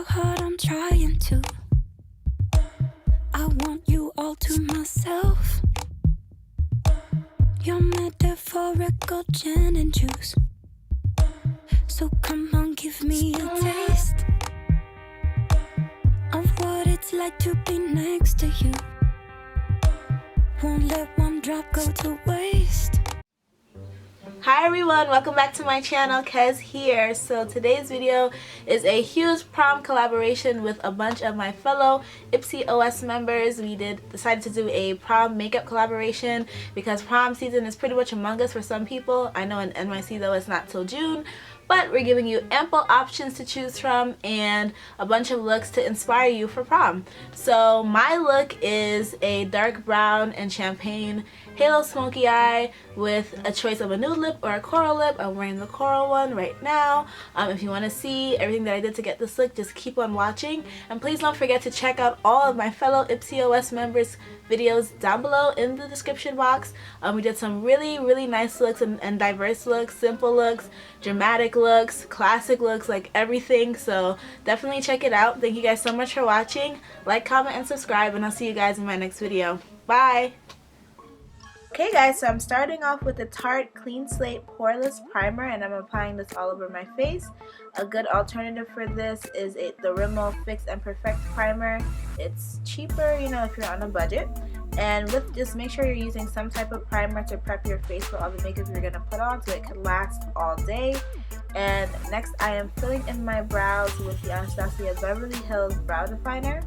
how hard I'm trying to. I want you all to myself. Your metaphorical gin and juice. So come on, give me a taste of what it's like to be next to you. Won't let one drop go to waste. Hi everyone, welcome back to my channel. Kez here. So today's video is a huge prom collaboration with a bunch of my fellow Ipsy OS members. We decided to do a prom makeup collaboration because prom season is pretty much among us for some people. I know in NYC though it's not till June, but we're giving you ample options to choose from and a bunch of looks to inspire you for prom. So my look is a dark brown and champagne halo smoky eye with a choice of a nude lip or a coral lip. I'm wearing the coral one right now. If you want to see everything that I did to get this look, just keep on watching. And please don't forget to check out all of my fellow Ipsy OS members' videos down below in the description box. We did some really nice looks and diverse looks, simple looks, dramatic looks, classic looks, like everything. So definitely check it out. Thank you guys so much for watching. Like, comment, and subscribe, and I'll see you guys in my next video. Bye! Okay guys, so I'm starting off with the Tarte Clean Slate Poreless Primer, and I'm applying this all over my face. A good alternative for this is the Rimmel Fix and Perfect Primer. It's cheaper, you know, if you're on a budget. And just make sure you're using some type of primer to prep your face for all the makeup you're going to put on so it can last all day. And next I am filling in my brows with the Anastasia Beverly Hills Brow Definer.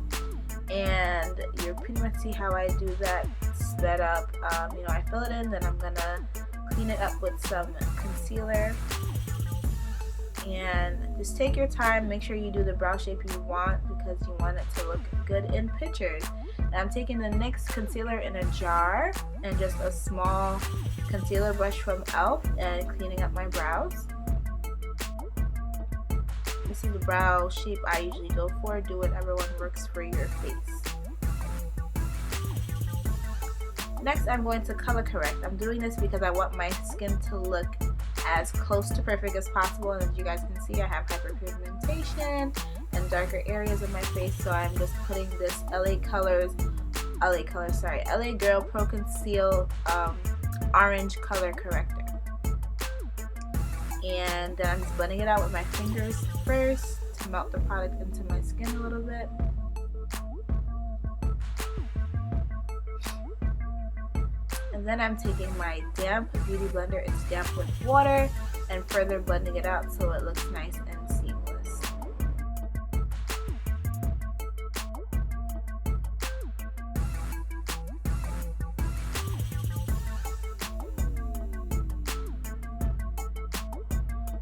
And you pretty much see how I do that sped up. You know, I fill it in, then I'm gonna clean it up with some concealer. And just take your time, make sure you do the brow shape you want because you want it to look good in pictures. And I'm taking the NYX concealer in a jar and just a small concealer brush from e.l.f. and cleaning up my brows. This is the brow shape I usually go for. Do whatever one works for your face. Next, I'm going to color correct. I'm doing this because I want my skin to look as close to perfect as possible. And as you guys can see, I have hyperpigmentation and darker areas of my face. So I'm just putting this LA Girl Pro Conceal orange color corrector. And then I'm just blending it out with my fingers first to melt the product into my skin a little bit. And then I'm taking my damp beauty blender, it's damp with water, and further blending it out so it looks nice and seamless.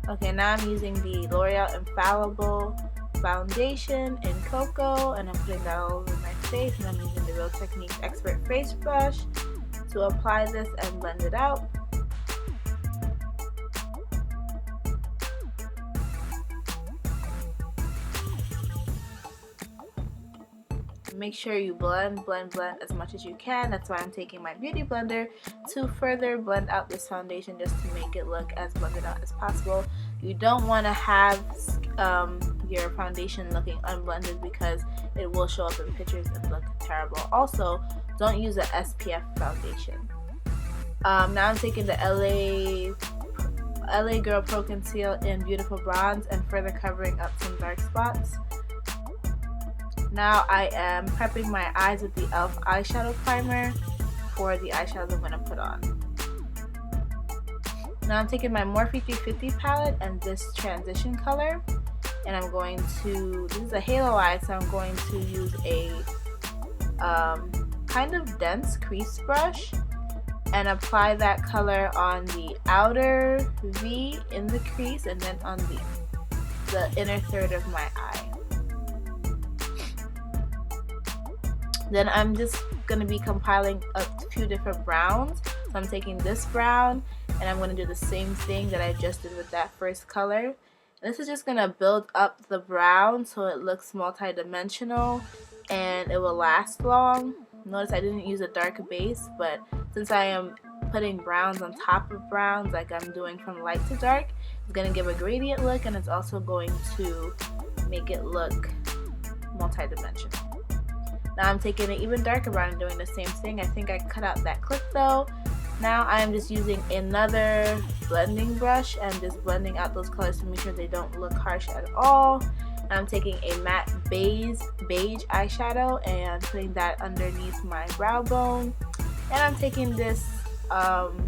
Okay, now I'm using the L'Oreal Infallible foundation in Cocoa, and I'm putting that all over my face, and I'm using the Real Techniques Expert Face Brush to apply this and blend it out. Make sure you blend as much as you can. That's why I'm taking my beauty blender to further blend out this foundation just to make it look as blended out as possible. You don't want to have your foundation looking unblended because it will show up in pictures and look terrible. Also, don't use an SPF foundation. Now I'm taking the LA Girl Pro Conceal in Beautiful Bronze and further covering up some dark spots. Now I am prepping my eyes with the e.l.f. Eyeshadow Primer for the eyeshadows I'm going to put on. Now I'm taking my Morphe 350 palette and this transition color, and I'm going to, this is a halo eye, so I'm going to use a kind of dense crease brush and apply that color on the outer V in the crease and then on the inner third of my eye. Then I'm just going to be compiling a few different browns. So I'm taking this brown and I'm going to do the same thing that I just did with that first color. And this is just going to build up the brown so it looks multi-dimensional and it will last long. Notice I didn't use a dark base, but since I am putting browns on top of browns like I'm doing from light to dark, it's going to give a gradient look, and it's also going to make it look multi-dimensional. Now I'm taking an even darker brown and doing the same thing. I think I cut out that clip though. Now I'm just using another blending brush and just blending out those colors to make sure they don't look harsh at all. Now I'm taking a matte beige eyeshadow and putting that underneath my brow bone. And I'm taking this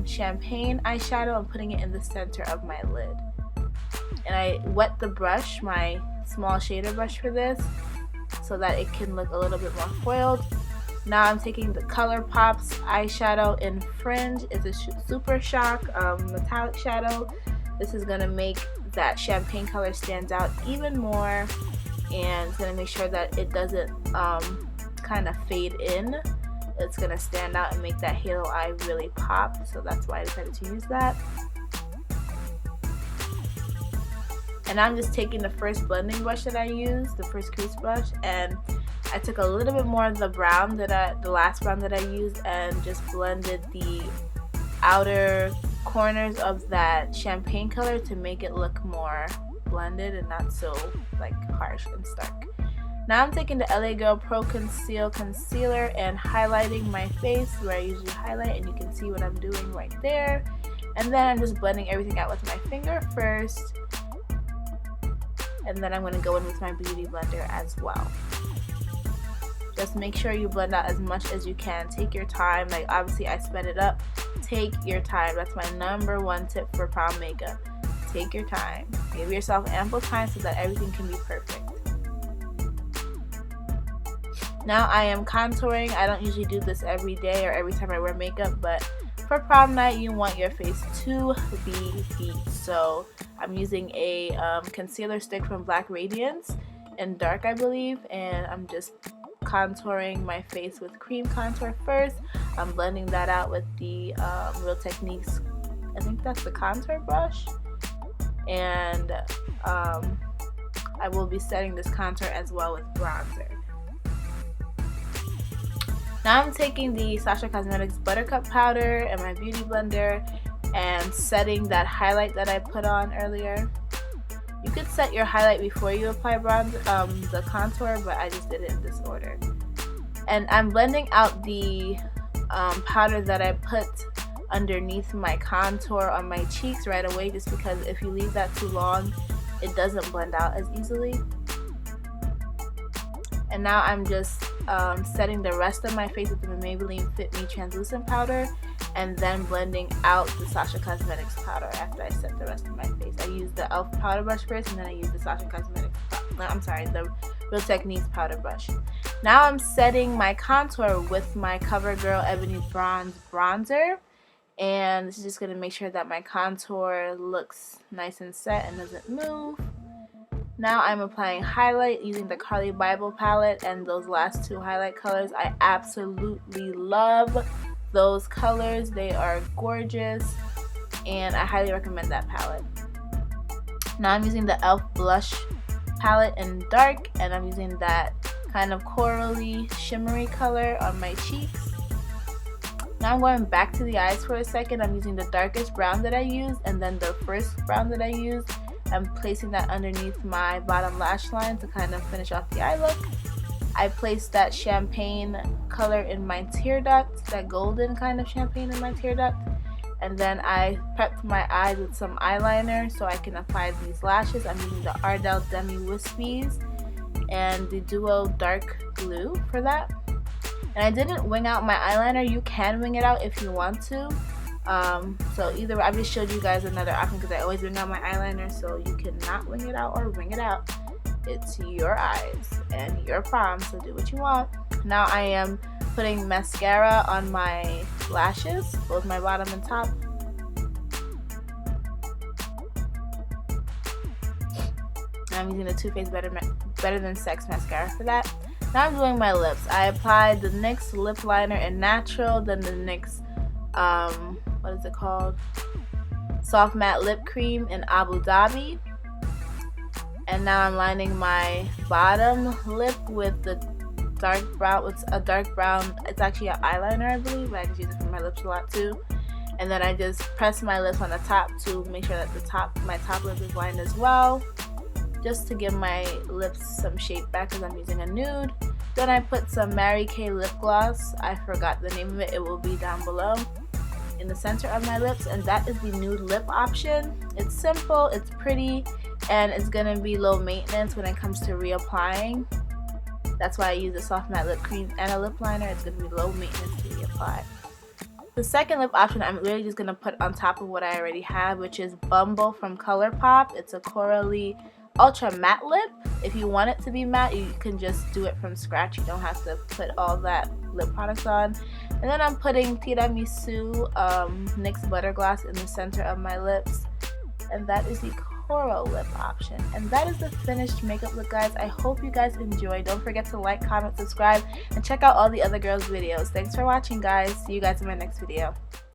champagne eyeshadow and putting it in the center of my lid. And I wet the brush, my small shader brush for this, so that it can look a little bit more foiled. Now I'm taking the Colourpop's eyeshadow in Fringe. It's a Super Shock metallic shadow. This is going to make that champagne color stand out even more, and it's going to make sure that it doesn't kind of fade in. It's going to stand out and make that halo eye really pop, so that's why I decided to use that. And I'm just taking the first blending brush that I used, the first crease brush, and I took a little bit more of the brown the last brown that I used, and just blended the outer corners of that champagne color to make it look more blended and not so like harsh and stark. Now I'm taking the LA Girl Pro Conceal Concealer and highlighting my face where I usually highlight, and you can see what I'm doing right there. And then I'm just blending everything out with my finger first, and then I'm going to go in with my beauty blender as well. Just make sure you blend out as much as you can. Take your time. Like, obviously I sped it up. Take your time. That's my #1 tip for prom makeup. Take your time. Give yourself ample time so that everything can be perfect. Now I am contouring. I don't usually do this every day or every time I wear makeup, but for prom night you want your face to be beat. So I'm using a concealer stick from Black Radiance in dark, I believe, and I'm just contouring my face with cream contour first. I'm blending that out with the Real Techniques, I think that's the contour brush, and I will be setting this contour as well with bronzer. Now I'm taking the Sacha Cosmetics Buttercup powder and my beauty blender and setting that highlight that I put on earlier. You could set your highlight before you apply the contour, but I just did it in this order. And I'm blending out the powder that I put underneath my contour on my cheeks right away, just because if you leave that too long, it doesn't blend out as easily. And now I'm just setting the rest of my face with the Maybelline Fit Me translucent powder, and then blending out the Sacha Cosmetics powder after I set the rest of my face. I used the e.l.f. powder brush first, and then I used the Sacha Cosmetics, the Real Techniques powder brush. Now I'm setting my contour with my CoverGirl Ebony Bronze bronzer, and this is just going to make sure that my contour looks nice and set and doesn't move. Now I'm applying highlight using the Carli Bybel palette, and those last two highlight colors, I absolutely love those colors. They are gorgeous, and I highly recommend that palette. Now I'm using the e.l.f. blush palette in dark, and I'm using that kind of corally shimmery color on my cheeks. Now I'm going back to the eyes for a second. I'm using the darkest brown that I used, and then the first brown that I used. I'm placing that underneath my bottom lash line to kind of finish off the eye look. I placed that champagne color in my tear duct, that golden kind of champagne in my tear duct. And then I prepped my eyes with some eyeliner so I can apply these lashes. I'm using the Ardell Demi Wispies and the Duo Dark Glue for that. And I didn't wing out my eyeliner. You can wing it out if you want to. So either way, I just showed you guys another option because I always wing out my eyeliner, so you cannot wing it out or wing it out. It's your eyes and your prom, so do what you want. Now I am putting mascara on my lashes, both my bottom and top. I'm using the Too Faced Better Than Sex mascara for that. Now I'm doing my lips. I applied the NYX Lip Liner in Natural, then the NYX what is it called? Soft Matte Lip Cream in Abu Dhabi. And now I'm lining my bottom lip with the dark brown. It's a dark brown. It's actually an eyeliner, I believe, but I just use it for my lips a lot too. And then I just press my lips on the top to make sure that my top lip is lined as well. just to give my lips some shape back because I'm using a nude. Then I put some Mary Kay lip gloss. I forgot the name of it. It will be down below in the center of my lips, and that is the nude lip option. It's simple, it's pretty, and it's gonna be low maintenance when it comes to reapplying. That's why I use a soft matte lip cream and a lip liner. It's gonna be low maintenance to reapply. The second lip option I'm literally just gonna put on top of what I already have, which is Bumble from Colourpop. It's a corally ultra matte lip. If you want it to be matte, you can just do it from scratch. You don't have to put all that lip products on. And then I'm putting Tiramisu NYX Butter Gloss in the center of my lips, and that is the coral lip option. And that is the finished makeup look, guys. I hope you guys enjoy. Don't forget to like, comment, subscribe, and check out all the other girls' videos. Thanks for watching, guys. See you guys in my next video.